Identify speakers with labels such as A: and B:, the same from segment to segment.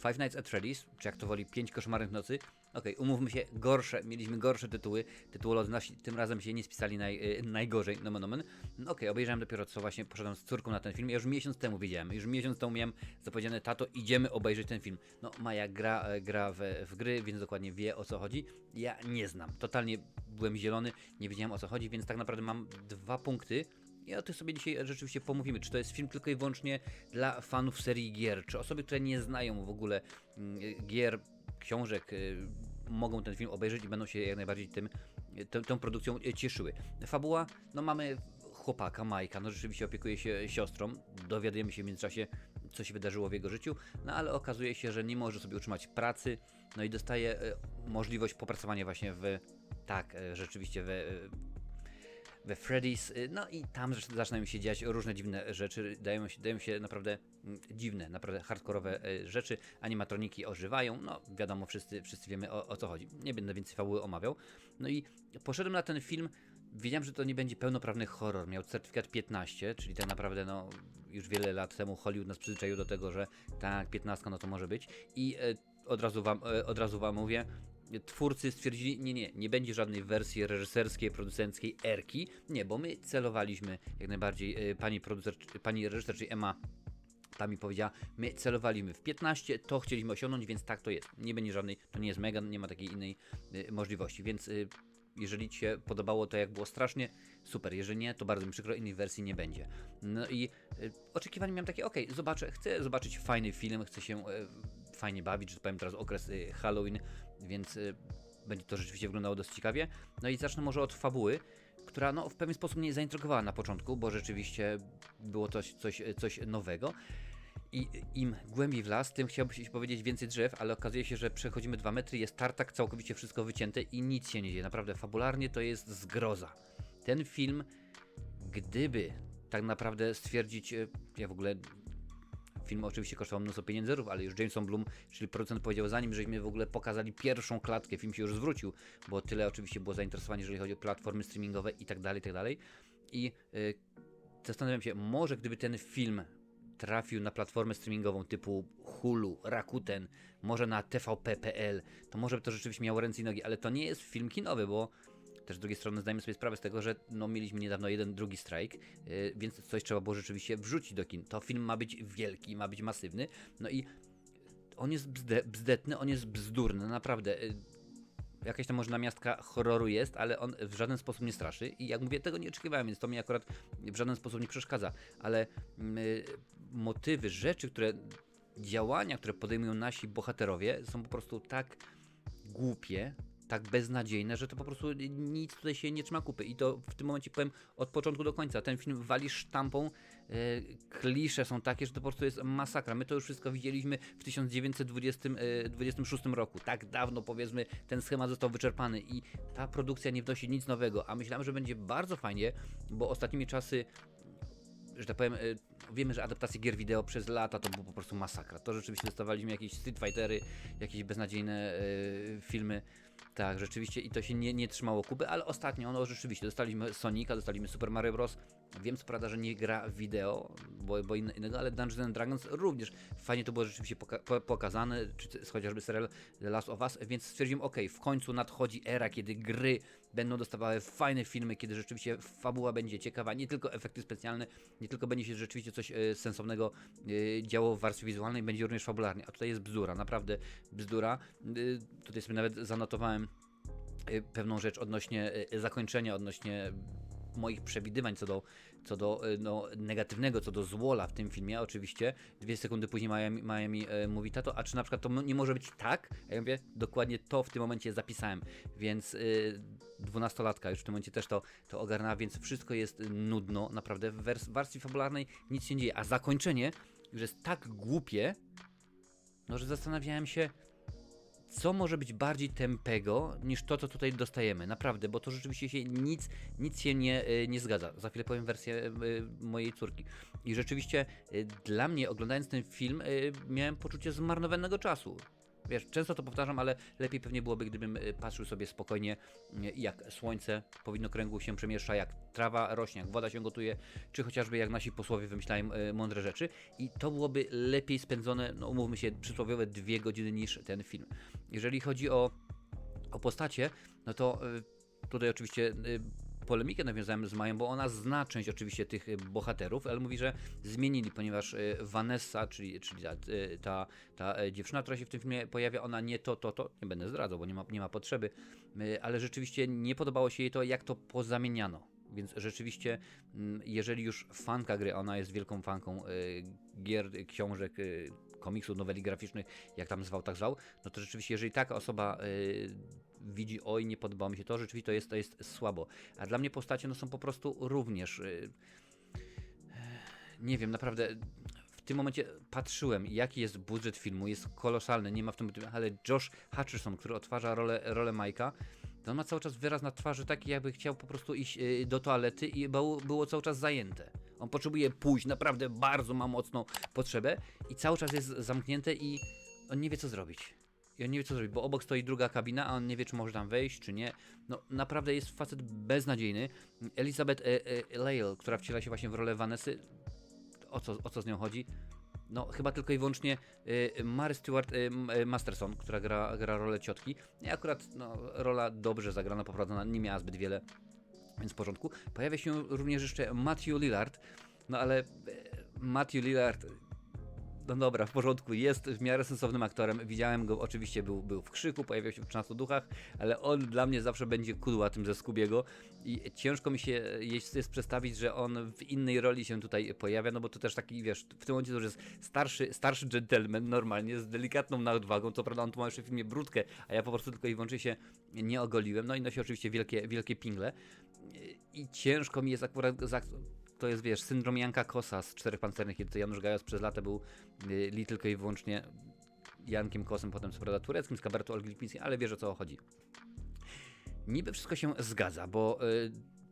A: Five Nights at Freddy's, czy jak to woli, 5 koszmarnych nocy. Okej, umówmy się, mieliśmy gorsze tytuły. Tytułolodzy nasi tym razem się nie spisali najgorzej, nomen omen. Okej, obejrzałem dopiero co właśnie, poszedłem z córką na ten film. Ja już miesiąc temu wiedziałem, już miesiąc temu miałem zapowiedziane, tato, idziemy obejrzeć ten film. No, Maja gra w gry, więc dokładnie wie, o co chodzi. Ja nie znam, totalnie byłem zielony, nie wiedziałem, o co chodzi, więc tak naprawdę mam 2 punkty. I o tym sobie dzisiaj rzeczywiście pomówimy, czy to jest film tylko i wyłącznie dla fanów serii gier, czy osoby, które nie znają w ogóle gier, książek, mogą ten film obejrzeć i będą się jak najbardziej tą produkcją cieszyły. Fabuła, no mamy chłopaka, Majka, no rzeczywiście opiekuje się siostrą, dowiadujemy się w międzyczasie, co się wydarzyło w jego życiu, no ale okazuje się, że nie może sobie utrzymać pracy, no i dostaje możliwość popracowania właśnie rzeczywiście we Freddy's, no i tam zaczynają się dziać różne dziwne rzeczy, dają się naprawdę dziwne, naprawdę hardkorowe rzeczy, animatroniki ożywają, no wiadomo, wszyscy wiemy, o co chodzi, nie będę więcej fabuły omawiał. No i poszedłem na ten film, wiedziałem, że to nie będzie pełnoprawny horror, miał certyfikat 15, czyli tak naprawdę no już wiele lat temu Hollywood nas przyzwyczaił do tego, że tak, 15 no to może być i od razu wam mówię, twórcy stwierdzili, nie będzie żadnej wersji reżyserskiej, producenckiej erki, nie, bo my celowaliśmy jak najbardziej, pani reżyser, czyli Emma, ta mi powiedziała, my celowaliśmy w 15, to chcieliśmy osiągnąć, więc tak to jest, nie będzie żadnej, to nie jest Megan, nie ma takiej innej możliwości, więc jeżeli Ci się podobało to, jak było strasznie, super, jeżeli nie, to bardzo mi przykro, innej wersji nie będzie. No i oczekiwania miałem takie, chcę zobaczyć fajny film, chcę się fajnie bawić, że powiem teraz okres Halloween, więc będzie to rzeczywiście wyglądało dosyć ciekawie. No i zacznę może od fabuły, która no, w pewien sposób mnie zaintrygowała na początku, bo rzeczywiście było to coś nowego. I im głębiej w las, tym chciałbym się powiedzieć więcej drzew, ale okazuje się, że przechodzimy 2 metry, jest tartak, całkowicie wszystko wycięte i nic się nie dzieje. Naprawdę fabularnie to jest zgroza. Ten film, gdyby tak naprawdę stwierdzić, ja w ogóle film oczywiście kosztował mnóstwo pieniędzerów, ale już Jameson Blum, czyli producent, powiedział, zanim żeśmy w ogóle pokazali pierwszą klatkę, film się już zwrócił, bo tyle oczywiście było zainteresowanie, jeżeli chodzi o platformy streamingowe i tak dalej, i tak dalej. I zastanawiam się, może gdyby ten film trafił na platformę streamingową typu Hulu, Rakuten, może na TVP.pl, to może by to rzeczywiście miało ręce i nogi, ale to nie jest film kinowy, bo też z drugiej strony zdajemy sobie sprawę z tego, że no, mieliśmy niedawno drugi strajk, więc coś trzeba było rzeczywiście wrzucić do kin. To film ma być wielki, ma być masywny, no i on jest bzdetny, on jest bzdurny, naprawdę. Jakaś tam może namiastka horroru jest, ale on w żaden sposób nie straszy i jak mówię, tego nie oczekiwałem, więc to mi akurat w żaden sposób nie przeszkadza, ale motywy, działania, które podejmują nasi bohaterowie są po prostu tak głupie, tak beznadziejne, że to po prostu nic tutaj się nie trzyma kupy i to w tym momencie powiem od początku do końca. Ten film wali sztampą, klisze są takie, że to po prostu jest masakra. My to już wszystko widzieliśmy w 1926 roku. Tak dawno, powiedzmy, ten schemat został wyczerpany i ta produkcja nie wnosi nic nowego, a myślałem, że będzie bardzo fajnie, bo ostatnimi czasy, że tak powiem, wiemy, że adaptacje gier wideo przez lata to było po prostu masakra. To rzeczywiście dostawaliśmy jakieś Street Fightery, jakieś beznadziejne filmy. Tak, rzeczywiście i to się nie trzymało kupy, ale ostatnio no rzeczywiście dostaliśmy Sonika, dostaliśmy Super Mario Bros. Wiem co prawda, że nie gra wideo, bo innego, ale Dungeons and Dragons również fajnie to było rzeczywiście pokazane, czy chociażby serial The Last of Us, więc stwierdziłem, w końcu nadchodzi era, kiedy gry będą dostawały fajne filmy, kiedy rzeczywiście fabuła będzie ciekawa, nie tylko efekty specjalne, nie tylko będzie się rzeczywiście coś sensownego działo w warstwie wizualnej, będzie również fabularnie, a tutaj jest bzdura, naprawdę bzdura. Tutaj sobie nawet zanotowałem pewną rzecz odnośnie zakończenia, odnośnie moich przewidywań co do negatywnego, co do złola w tym filmie. Oczywiście 2 sekundy później Maja mi mówi, tato, a czy na przykład to nie może być tak? A ja mówię, dokładnie to w tym momencie zapisałem, więc 12-latka już w tym momencie też to ogarnęła, więc wszystko jest nudno, naprawdę w warstwie fabularnej nic się nie dzieje, a zakończenie już jest tak głupie, no że zastanawiałem się, co może być bardziej tępego niż to, co tutaj dostajemy. Naprawdę, bo to rzeczywiście się nic się nie zgadza. Za chwilę powiem wersję mojej córki. I rzeczywiście dla mnie, oglądając ten film, miałem poczucie zmarnowanego czasu. Wiesz, często to powtarzam, ale lepiej pewnie byłoby, gdybym patrzył sobie spokojnie, jak słońce po widnokręgu się przemieszcza, jak trawa rośnie, jak woda się gotuje, czy chociażby jak nasi posłowie wymyślają mądre rzeczy. I to byłoby lepiej spędzone, no umówmy się, przysłowiowe 2 godziny niż ten film. Jeżeli chodzi o postacie, no to tutaj oczywiście polemikę nawiązałem z Mają, bo ona zna część oczywiście tych bohaterów, ale mówi, że zmienili, ponieważ Vanessa, czyli ta dziewczyna, która się w tym filmie pojawia, ona nie nie będę zdradzał, bo nie ma potrzeby, ale rzeczywiście nie podobało się jej to, jak to pozamieniano. Więc rzeczywiście, jeżeli już fanka gry, ona jest wielką fanką gier, książek, komiksów, noweli graficznych, jak tam zwał, tak zwał, no to rzeczywiście, jeżeli taka osoba widzi, oj, nie podobało mi się to, rzeczywiście to jest słabo. A dla mnie postacie no, są po prostu również, nie wiem, naprawdę w tym momencie patrzyłem, jaki jest budżet filmu, jest kolosalny, nie ma w tym, ale Josh Hutcherson, który odtwarza rolę Mike'a, to on ma cały czas wyraz na twarzy taki, jakby chciał po prostu iść do toalety i było cały czas zajęte. On potrzebuje pójść, naprawdę bardzo ma mocną potrzebę i cały czas jest zamknięte i on nie wie co zrobić. I on nie wie co zrobić, bo obok stoi druga kabina, a on nie wie czy może tam wejść, czy nie. No naprawdę jest facet beznadziejny. Elizabeth Lale, która wciela się właśnie w rolę Vanessy, o co z nią chodzi? No chyba tylko i wyłącznie Mary Stuart Masterson, która gra rolę ciotki. I akurat no, rola dobrze zagrana, poprowadzona, nie miała zbyt wiele, więc w porządku. Pojawia się również jeszcze Matthew Lillard, no ale Matthew Lillard, no dobra, w porządku, jest w miarę sensownym aktorem. Widziałem go, oczywiście był w Krzyku, pojawiał się w 13 duchach, ale on dla mnie zawsze będzie kudłatem ze Scoobiego i ciężko mi się jest przedstawić, że on w innej roli się tutaj pojawia, no bo to też taki, wiesz, w tym momencie to już jest starszy gentleman normalnie, z delikatną nadwagą, co prawda on tu ma jeszcze w filmie brudkę, a ja po prostu tylko i wyłącznie się nie ogoliłem, no i nosi oczywiście wielkie pingle i ciężko mi jest akurat to jest, wiesz, syndrom Janka Kosa z Czterech Pancernych, kiedy to Janusz Gajos przez lata był tylko i wyłącznie Jankiem Kosem, potem co prawda tureckim, z kabaretu Olgi Lipińskiej, ale wiesz o co chodzi. Niby wszystko się zgadza, bo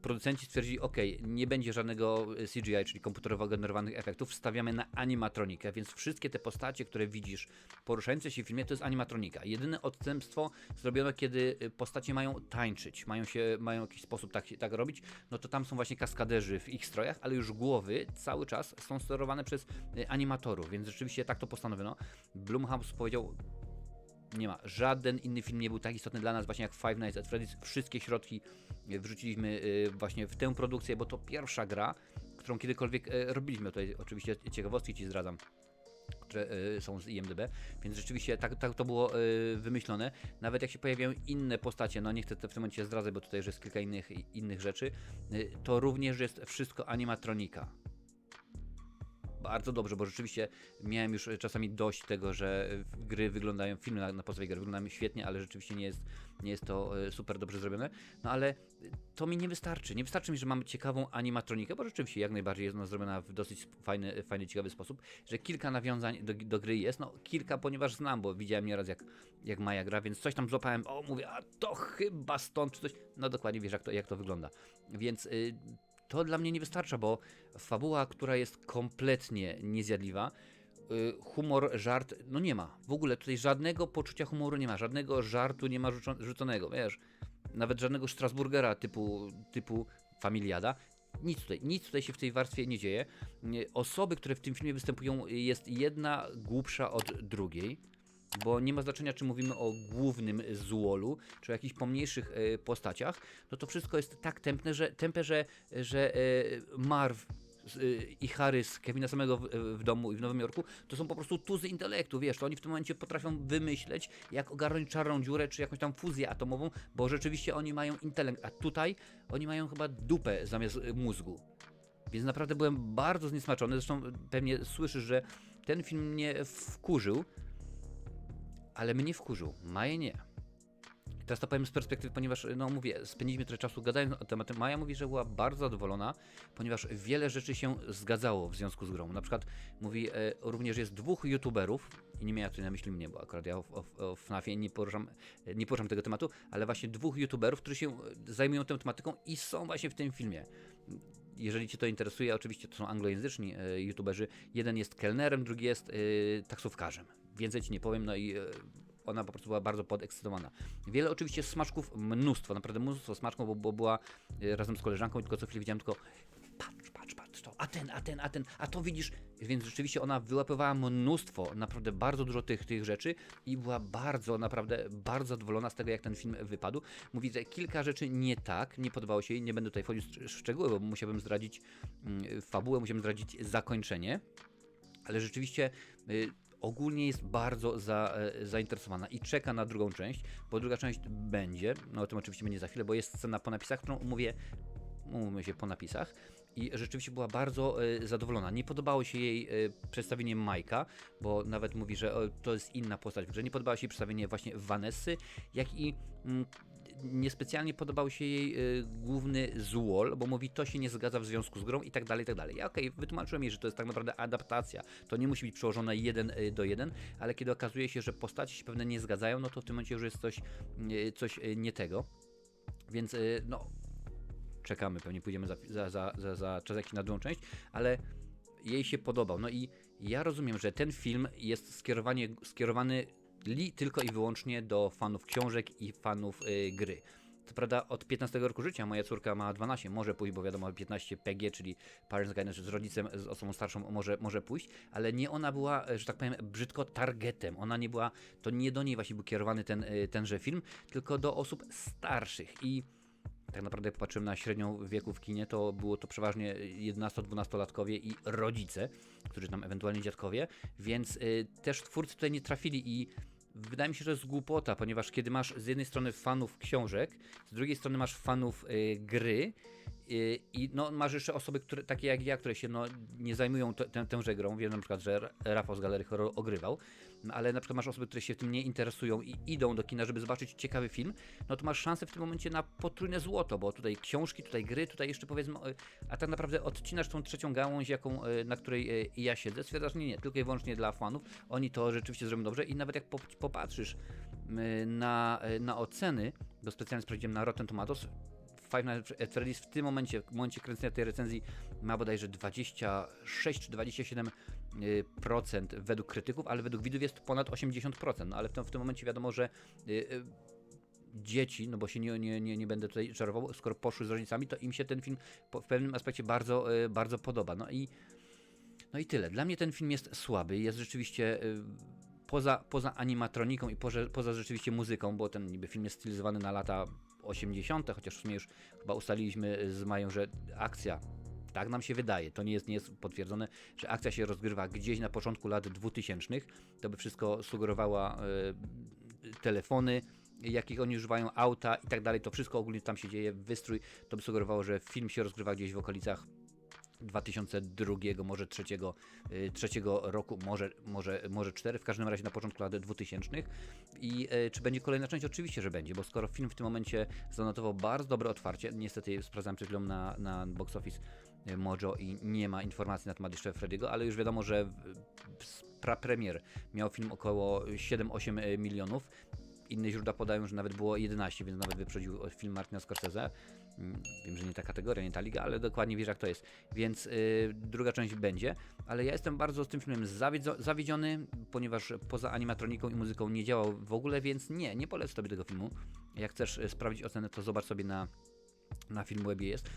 A: producenci stwierdzili, ok, nie będzie żadnego CGI, czyli komputerowo generowanych efektów, wstawiamy na animatronikę, więc wszystkie te postacie, które widzisz poruszające się w filmie, to jest animatronika. Jedyne odstępstwo zrobiono, kiedy postacie mają tańczyć, mają w jakiś sposób tak robić, no to tam są właśnie kaskaderzy w ich strojach, ale już głowy cały czas są sterowane przez animatorów, więc rzeczywiście tak to postanowiono. Blumhouse powiedział, nie ma. Żaden inny film nie był tak istotny dla nas właśnie jak Five Nights at Freddy's. Wszystkie środki wrzuciliśmy właśnie w tę produkcję, bo to pierwsza gra, którą kiedykolwiek robiliśmy. Tutaj oczywiście ciekawostki ci zdradzam, które są z IMDb, więc rzeczywiście tak to było wymyślone. Nawet jak się pojawiają inne postacie, no nie chcę w tym momencie zdradzać, bo tutaj już jest kilka innych rzeczy, to również jest wszystko animatronika. Bardzo dobrze, bo rzeczywiście miałem już czasami dość tego, że gry wyglądają, filmy na podstawie gry wyglądają świetnie, ale rzeczywiście nie jest to super dobrze zrobione. No ale to mi nie wystarczy. Nie wystarczy mi, że mamy ciekawą animatronikę, bo rzeczywiście jak najbardziej jest ona zrobiona w dosyć fajny, ciekawy sposób, że kilka nawiązań do gry jest, no kilka, ponieważ znam, bo widziałem nieraz jak Maja gra, więc coś tam złapałem, mówię, a to chyba stąd, czy coś, no dokładnie wiesz jak to wygląda. Więc to dla mnie nie wystarcza, bo fabuła, która jest kompletnie niezjadliwa, humor, żart, no nie ma. W ogóle tutaj żadnego poczucia humoru nie ma, żadnego żartu nie ma rzuconego, wiesz. Nawet żadnego Strasburgera typu Familiada. Nic tutaj się w tej warstwie nie dzieje. Osoby, które w tym filmie występują, jest jedna głupsza od drugiej. Bo nie ma znaczenia, czy mówimy o głównym złolu, czy o jakichś pomniejszych postaciach, no to wszystko jest tak tępe, że Marv i Harry z Kevina samego w domu i w Nowym Jorku, to są po prostu tuzy intelektu, wiesz, to oni w tym momencie potrafią wymyśleć, jak ogarnąć czarną dziurę, czy jakąś tam fuzję atomową, bo rzeczywiście oni mają intelekt, a tutaj oni mają chyba dupę zamiast mózgu. Więc naprawdę byłem bardzo zniesmaczony, zresztą pewnie słyszysz, że ten film mnie wkurzył, ale mnie wkurzył, Maję nie. I teraz to powiem z perspektywy, ponieważ, no mówię, spędziliśmy trochę czasu gadając na temat. Maja mówi, że była bardzo zadowolona, ponieważ wiele rzeczy się zgadzało w związku z grą. Na przykład mówi, również jest 2 youtuberów, i nie miała tutaj na myśli mnie, bo akurat ja o FNAF-ie nie poruszam tego tematu, ale właśnie 2 youtuberów, którzy się zajmują tą tematyką i są właśnie w tym filmie. Jeżeli Cię to interesuje, oczywiście to są anglojęzyczni youtuberzy. Jeden jest kelnerem, drugi jest taksówkarzem. Więcej Ci nie powiem, no i ona po prostu była bardzo podekscytowana. Wiele oczywiście smaczków, mnóstwo, naprawdę mnóstwo smaczków, bo była razem z koleżanką, tylko co chwilę widziałem tylko patrz to, a to widzisz, więc rzeczywiście ona wyłapywała mnóstwo, naprawdę bardzo dużo tych rzeczy i była naprawdę bardzo zadowolona z tego, jak ten film wypadł. Mówi, że kilka rzeczy nie podobało się jej, nie będę tutaj wchodził w szczegóły, bo musiałbym zdradzić fabułę, musiałbym zdradzić zakończenie, ale rzeczywiście ogólnie jest bardzo zainteresowana i czeka na drugą część, bo druga część będzie, no o tym oczywiście będzie za chwilę, bo jest scena po napisach, którą umówmy się po napisach i rzeczywiście była bardzo zadowolona. Nie podobało się jej przedstawienie Majka, bo nawet mówi, że to jest inna postać w grze. Nie podobało się jej przedstawienie właśnie Vanessy, jak i niespecjalnie podobał się jej główny Zuol, bo mówi, to się nie zgadza w związku z grą i tak dalej, i tak dalej. Ja wytłumaczyłem jej, że to jest tak naprawdę adaptacja. To nie musi być przełożone 1:1, ale kiedy okazuje się, że postaci się pewne nie zgadzają, no to w tym momencie już jest coś nie tego. Więc no czekamy, pewnie pójdziemy za czas jakiś na drugą część, ale jej się podobał. No i ja rozumiem, że ten film jest skierowany tylko i wyłącznie do fanów książek i fanów gry. Co prawda od 15 roku życia, moja córka ma 12, może pójść, bo wiadomo 15 PG, czyli Parents Guidance, z rodzicem, z osobą starszą może pójść, ale nie ona była, że tak powiem, brzydko targetem. Ona nie była, to nie do niej właśnie był kierowany tenże film, tylko do osób starszych i tak naprawdę jak popatrzyłem na średnią wieku w kinie, to było to przeważnie 11-12-latkowie i rodzice, którzy tam ewentualnie dziadkowie, więc też twórcy tutaj nie trafili i wydaje mi się, że to jest głupota, ponieważ kiedy masz z jednej strony fanów książek, z drugiej strony masz fanów gry i no, masz jeszcze osoby, takie jak ja, które się nie zajmują tęże grą. Wiem na przykład, że Rafał z Galerii Horror ogrywał, ale na przykład masz osoby, które się tym nie interesują i idą do kina, żeby zobaczyć ciekawy film, no to masz szansę w tym momencie na potrójne złoto, bo tutaj książki, tutaj gry, tutaj jeszcze powiedzmy, a tak naprawdę odcinasz tą trzecią gałąź, na której ja siedzę, stwierdzasz, nie, tylko i wyłącznie dla fanów, oni to rzeczywiście zrobią dobrze i nawet jak popatrzysz na oceny, bo specjalnie sprawdziłem na Rotten Tomatoes, Five Nights at Freddy's w tym momencie, w momencie kręcenia tej recenzji ma bodajże 26 czy 27% według krytyków, ale według widzów jest ponad 80%. No ale w tym momencie wiadomo, że dzieci, no bo się nie będę tutaj czarował, skoro poszły z rodzicami, to im się ten film w pewnym aspekcie bardzo podoba. No i tyle. Dla mnie ten film jest słaby, jest rzeczywiście poza animatroniką i poza rzeczywiście muzyką, bo ten niby film jest stylizowany na lata 80., chociaż w sumie już chyba ustaliliśmy z Mają, że akcja, tak nam się wydaje, to nie jest potwierdzone, że akcja się rozgrywa gdzieś na początku lat 2000. To by wszystko sugerowała telefony, jakich oni używają, auta i tak dalej, to wszystko ogólnie tam się dzieje, wystrój, to by sugerowało, że film się rozgrywa gdzieś w okolicach 2002, może trzeciego roku, może 4, w każdym razie na początku lat 2000. I czy będzie kolejna część? Oczywiście, że będzie, bo skoro film w tym momencie zanotował bardzo dobre otwarcie, niestety sprawdzałem przed chwilą na Box Office Mojo i nie ma informacji na temat jeszcze Freddy'ego, ale już wiadomo, że premier miał film około 7-8 milionów. Inne źródła podają, że nawet było 11, więc nawet wyprzedził film Martina Scorsese. Wiem, że nie ta kategoria, nie ta liga, ale dokładnie wiesz jak to jest. Więc druga część będzie, ale ja jestem bardzo z tym filmem zawiedziony, ponieważ poza animatroniką i muzyką nie działał w ogóle, więc nie polecę tobie tego filmu. Jak chcesz sprawdzić ocenę, to zobacz sobie na Filmwebie jest.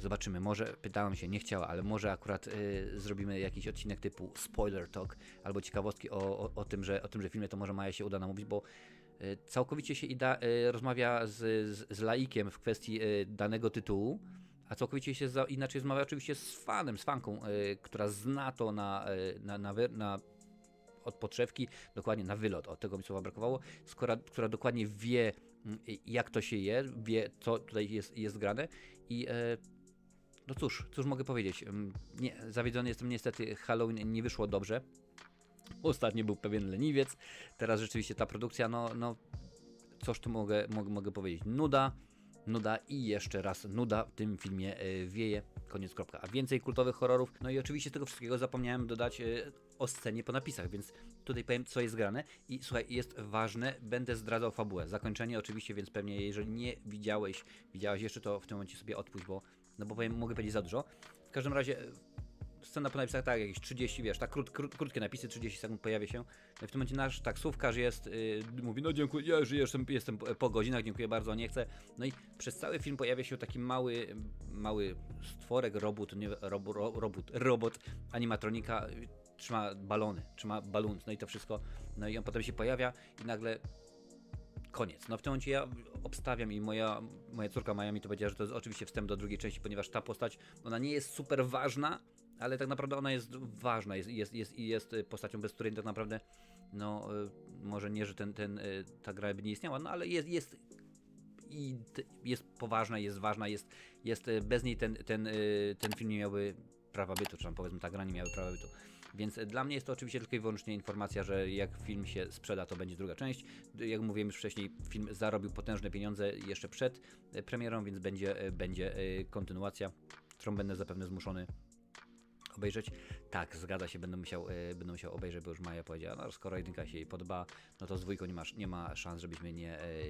A: Zobaczymy, może, pytałem się, nie chciała, ale może akurat zrobimy jakiś odcinek typu spoiler talk, albo ciekawostki o tym, że filmie to może Maja się uda namówić, bo całkowicie się rozmawia z laikiem w kwestii danego tytułu, a całkowicie się inaczej rozmawia oczywiście z fanką, która zna to od podszewki, dokładnie na wylot, od tego mi słowa brakowało, która dokładnie wie, jak to się je, wie, co tutaj jest grane i no cóż mogę powiedzieć, zawiedziony jestem niestety, Halloween nie wyszło dobrze. Ostatnio był pewien leniwiec, teraz rzeczywiście ta produkcja, cóż tu mogę powiedzieć, nuda i jeszcze raz nuda w tym filmie wieje, koniec, kropka. A więcej kultowych horrorów, no i oczywiście tego wszystkiego zapomniałem dodać o scenie po napisach, więc tutaj powiem, co jest grane i słuchaj, jest ważne, będę zdradzał fabułę, zakończenie oczywiście, więc pewnie jeżeli nie widziałaś jeszcze, to w tym momencie sobie odpuść, bo mogę powiedzieć za dużo. W każdym razie scena po napisach, tak, jakieś 30, wiesz, tak krótkie napisy, 30 sekund pojawia się. No i w tym momencie nasz taksówkarz jest, mówi, no dziękuję, ja już jestem po godzinach, dziękuję bardzo, nie chcę. No i przez cały film pojawia się taki mały stworek, robot animatronika, trzyma balony, trzyma balun, no i to wszystko, no i on potem się pojawia i nagle koniec. No w tym momencie ja obstawiam i moja córka Maja mi to powiedziała, że to jest oczywiście wstęp do drugiej części, ponieważ ta postać, ona nie jest super ważna, ale tak naprawdę ona jest ważna, jest postacią, bez której tak naprawdę, no może nie, że ta gra by nie istniała, no ale jest poważna, jest ważna, bez niej ten film nie miałby prawa bytu, czy tam powiedzmy ta gra nie miałaby prawa bytu. Więc dla mnie jest to oczywiście tylko i wyłącznie informacja, że jak film się sprzeda, to będzie druga część. Jak mówiłem już wcześniej, film zarobił potężne pieniądze jeszcze przed premierą, więc będzie kontynuacja, którą będę zapewne zmuszony obejrzeć. Tak, zgadza się, będę musiał obejrzeć, bo już Maja powiedziała, no skoro jedynka się jej podoba, no to z dwójką nie ma szans, żebyśmy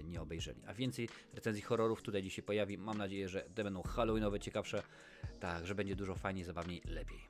A: nie obejrzeli. A więcej recenzji horrorów tutaj dzisiaj pojawi. Mam nadzieję, że te będą halloweenowe, ciekawsze. Tak, że będzie dużo fajniej, zabawniej, lepiej.